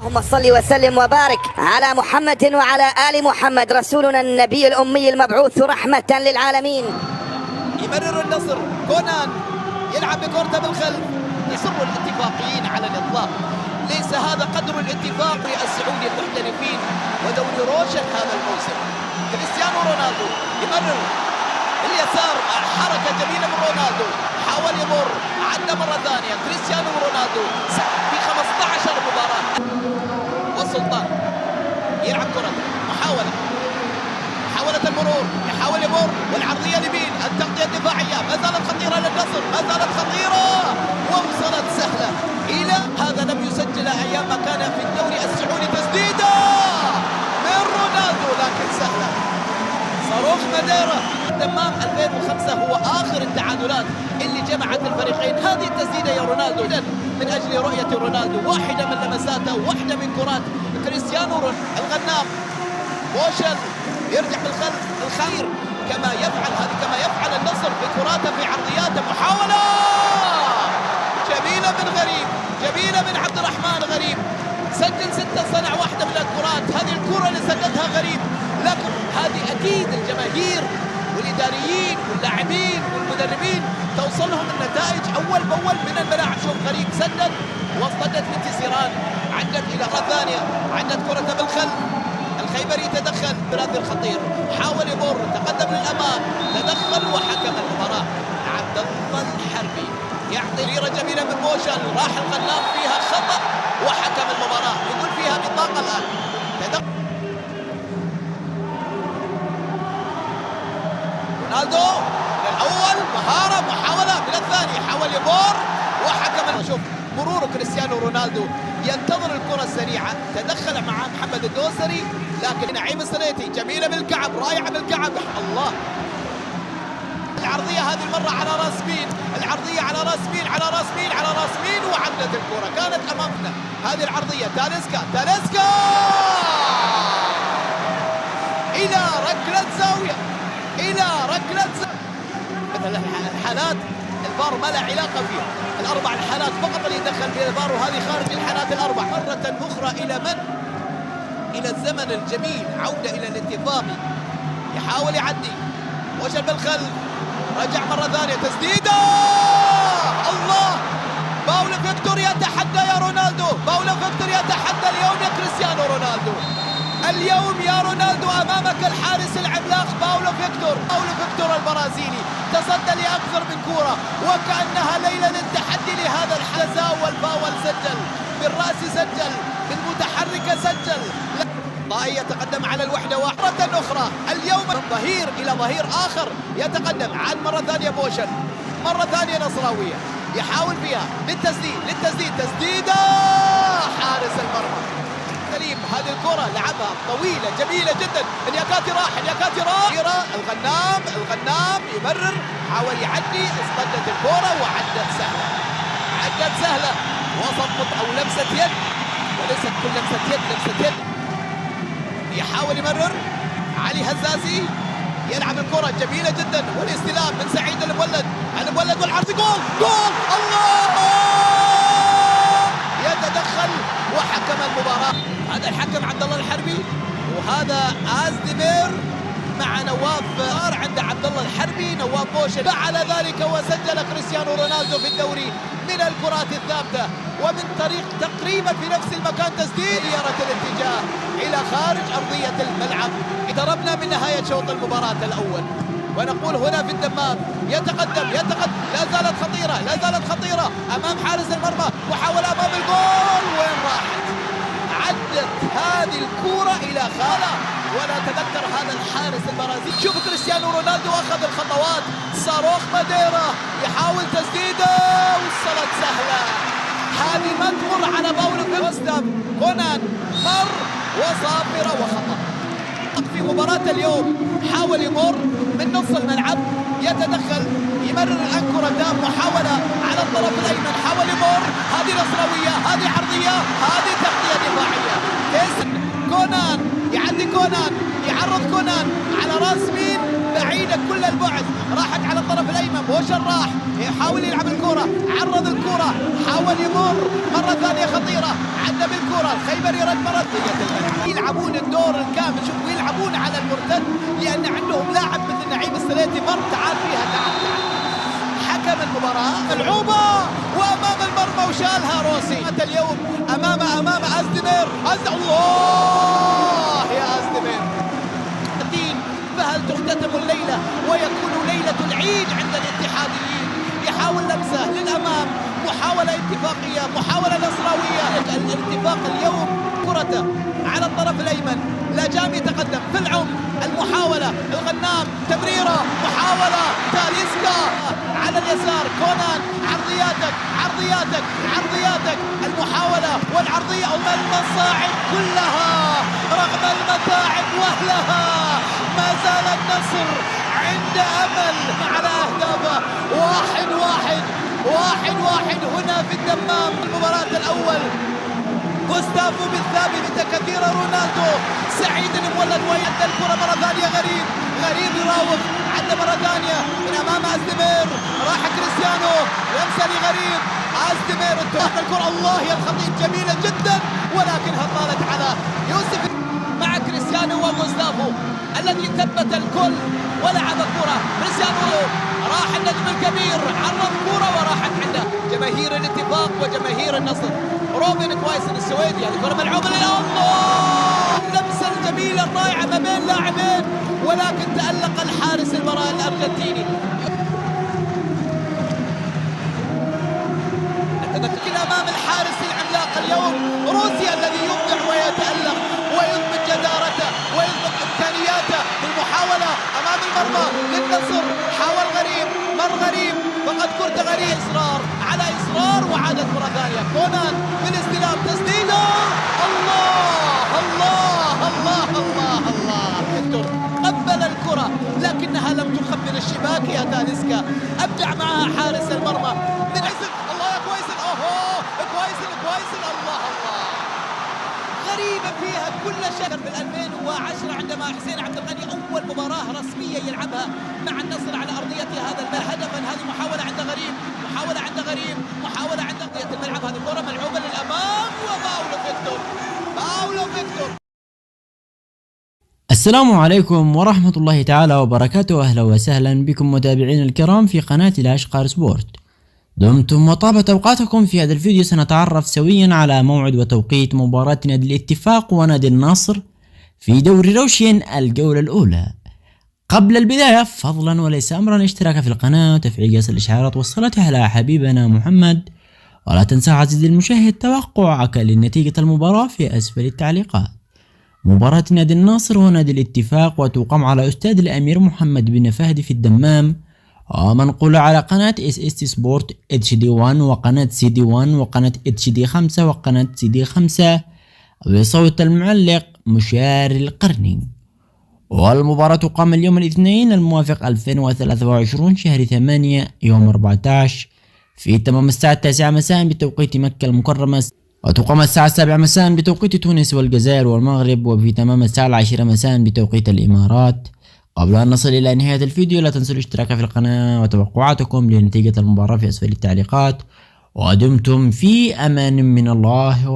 اللهم صل وسلم وبارك على محمد وعلى آل محمد رسولنا النبي الأمي المبعوث رحمة للعالمين. يمرر النصر، كونان يلعب بكورته بالخلف. يصر الاتفاقيين على الإطلاق، ليس هذا قدر الاتفاق السعودي المحترفين ودوري روشن هذا الموسم. كريستيانو رونالدو يمرر اليسار، حركة جميلة من رونالدو، حاول يمر، عدى مرة ثانية كريستيانو رونالدو في 15 مباراة. والسلطان يلعب كرة، محاولة المرور، يحاول يمر والعرضية اليمين، التغطية الدفاعية ما زالت خطيرة للنصر، ما زالت خطيرة ووصلت سهلة إلى هذا لم يسجل أيام ما كان في الدوري السعودي. تسديدة من رونالدو لكن سهلة. صاروخ ماديرا تمام 2005 هو آخر التعادلات اللي جمعت الفريقين. هذه التسديدة يا رونالدو من أجل رؤية رونالدو، واحدة من لمساته، واحدة من كرات كريستيانو رونالدو. الغنام بوشل يرجع بالخلف، الخير كما يفعل النصر في كراته في عرضياته. محاولة جميلة من غريب، جميلة من عبد الرحمن غريب، سجل 6 صنع واحدة من الكرات. هذه الكرة اللي سجلتها غريب، لكن هذه أكيد الجماهير والإداريين واللاعبين والمدربين توصلهم النتائج أول بأول من الملاعب. شوف غريب سدد واصطدت بنت سيران، عدت إلى مرة ثانية، عدت كرة بالخلف. الخيبري تدخل بهذا الخطير، حاول يمر، تقدم للأمام، تدخل وحكم المباراة عبد الله الحربي يعطي ليرة جميلة من موشل، راح الغنام فيها خطأ وحكم المباراة يقول فيها بطاقة الآن. رونالدو للأول، مهارة، محاولة من الثاني، حاول يمر وحكم. شوف مرور كريستيانو رونالدو ينتظر الكرة السريعة، تدخل مع محمد الدوسري لكن نعيم السنيتي جميلة بالكعب، رائعة بالكعب. الله، العرضية هذه المرة على راس مين، العرضية على راس مين، على راس مين، على راس مين، وعدت الكرة كانت أمامنا. هذه العرضية تاليسكا إلى ركلة زاوية، مثل الحالات الفار ما له علاقة فيها، الأربع الحالات فقط اللي يدخل فيها الفار، وهذه خارج الحالات الأربع. مرة أخرى إلى من؟ إلى الزمن الجميل، عودة إلى الاتفاقي، يحاول يعدي، وجه بالخلف، رجع مرة ثانية، تسديدة، الله، باولو فيكتور يتحدى يا رونالدو، باولو فيكتور يتحدى اليوم يا كريستيانو رونالدو. اليوم يا رونالدو أمامك الحارس العملاق باولو فيكتور البرازيلي، تصدى لأكثر من كرة وكأنها ليلة للتحدي لهذا الحلزاء والفاول. سجل بالرأس، سجل بالمتحركة، سجل. ضائي يتقدم على الوحدة مرة أخرى، اليوم من ظهير إلى ظهير آخر يتقدم. عاد مرة ثانية بوشل، مرة ثانية نصراوية، يحاول فيها للتسديد، تسديدة حارس المرمى سليم. هذه الكرة لعبها طويلة جميلة جدا، الياكاتي راح، الغنام يمرر، حاول يعدي، اصطدت الكرة وعدت سهلة، وسط أو لمسة يد، وليست كل لمسة يد. يحاول يمرر علي هزازي، يلعب الكرة جميلة جدا، والاستلام من سعيد المولد والعرض، جول، الله، يتدخل وحكم المباراة. هذا الحكم عبد الله الحربي، وهذا أزدمير مع نواف عند عبد الله الحربي، نواف بوشل فعل ذلك وسجل كريستيانو رونالدو في الدوري من الكرات الثابتة ومن طريق تقريبا في نفس المكان. تسديد غيرت الاتجاه إلى خارج أرضية الملعب. اقتربنا من نهاية شوط المباراة الأول، ونقول هنا في الدمام يتقدم، لا زالت خطيرة أمام حارس المرمى، محاولة أمام الجول، وين راحت؟ عدت هذه الكرة إلى خالة، ولا تذكر هذا الحارس البرازيلي. شوف كريستيانو رونالدو أخذ الخطوات، صاروخ ماديرا يحاول تسديده، وصلت سهلة. هذه ما تمر على باولو فيكتور، كونان مر وصافرة وخطأ. في مباراة اليوم حاول يمر من نص الملعب، يتدخل، يمرر الأنكرة دام، محاولة على الطرف الأيمن، حاول يمر، هذه نصراوية، هذه عرضية، هذه تغطية دفاعية. كونان يعدي، يعرض كونان على راس مين، بعيدة كل البعد، راحت على الطرف الأيمن، بوشل راح يحاول يلعب الكرة، عرض الكرة، حاول يمر مرة ثانية خطيرة، يتقدم الكرة، الخيبري رد مرة يلعبون الدور الكامل، شوفوا يلعبون على المرتد لأن عندهم لاعب مثل نعيم السليتي مر تعال فيها تعال. حكم المباراة ملعوبة وأمام المرمى وشالها روسي. اليوم أمام أزدمير. الله يا أزدمير. فهل تختتم الليلة ويكون ليلة العيد عند الاتحاديين؟ يحاول لمسة للأمام، محاولة اتفاقية، محاولة نصراوية. الاتفاق اليوم كرته على الطرف الأيمن، لا جام يتقدم في العمق، المحاولة الغنام، تمريرة، محاولة تاليسكا على اليسار، كونان عرضياتك، المحاولة والعرضية والمصاعب كلها رغم المتاعب وأهلها. ما زال النصر عند أمل على أهدافه. 1-1 هنا في الدمام. المباراة الأول غوستافو بالثاني بتكثير رونالدو، سعيد المولد ويعد الكرة مرة ثانية. غريب يراوغ، عد مرة ثانية من أمام أزدمير، راح كريستيانو، لمسة لغريب، أزدمير انتهت الكرة. الله يا الخطيب جميلة جدا ولكنها طالت على يوسف مع كريستيانو وغوستافو الذي ثبت الكل ولعب كرة. كريستيانو راح النجم الكبير، عرض كرة وراحت عنده جماهير الاتفاق وجماهير النصر. روبن كوايسن السويدي، هذه كرة ملعوبة الله، اللمسة الجميلة الرائعة ما بين لاعبين ولكن تألق الحارس الأرجنتيني. نتذكر أمام الحارس العملاق اليوم روسيا الذي يبدع ويتألق ويثبت جدارته ويثبت إمكانياته. بالمحاولة أمام المرمى للنصر، حاول غريب، مر غريب، فقد كرة غريب، إصرار على إصرار وعادت مرة ثانية. كونان بالاستلام، تسديدة، الله قبل الكرة لكنها لم تخبل الشباك. يا تاليسكا أبدع معها حارس المرمى من عزل. الله يا كويسن، كويسن الله غريبة فيها كل شهر. في 2010 عندما حسين عبد الغني أول مباراة رسمية يلعبها مع النصر على أرضية هذا هدفا. هذه محاولة عند غريب، محاولة عند أرضية الملعب. هذه كرة ملعوبة للأمام وباولو فيكتور. السلام عليكم ورحمة الله تعالى وبركاته. أهلا وسهلا بكم متابعين الكرام في قناة الأشقر سبورت. دمتم وطابت أوقاتكم. في هذا الفيديو سنتعرف سويا على موعد وتوقيت مباراة نادي الاتفاق ونادي النصر في دوري روشين الجولة الأولى. قبل البداية فضلا وليس أمرا اشتراك في القناة وتفعيل جرس الإشعارات والصلاة على حبيبنا محمد، ولا تنسى عزيزي المشاهد توقعك لنتيجة المباراة في أسفل التعليقات. مباراة نادي النصر ونادي الاتفاق وتقام على أستاد الأمير محمد بن فهد في الدمام، ومنقولة على قناة SST سبورت HD1 وقناة CD1 وقناة HD5 وقناة CD5 بصوت المعلق مشار القرني. والمباراة تقام اليوم الاثنين الموافق 2023 شهر 8 يوم 14 في تمام الساعة 9 مساء بتوقيت مكة المكرمة، وتقام الساعة 7 مساء بتوقيت تونس والجزائر والمغرب، وفي تمام الساعة 10 مساء بتوقيت الإمارات. قبل أن نصل إلى نهاية الفيديو لا تنسوا الاشتراك في القناة وتوقعاتكم لنتيجة المباراة في أسفل التعليقات، ودمتم في أمان من الله.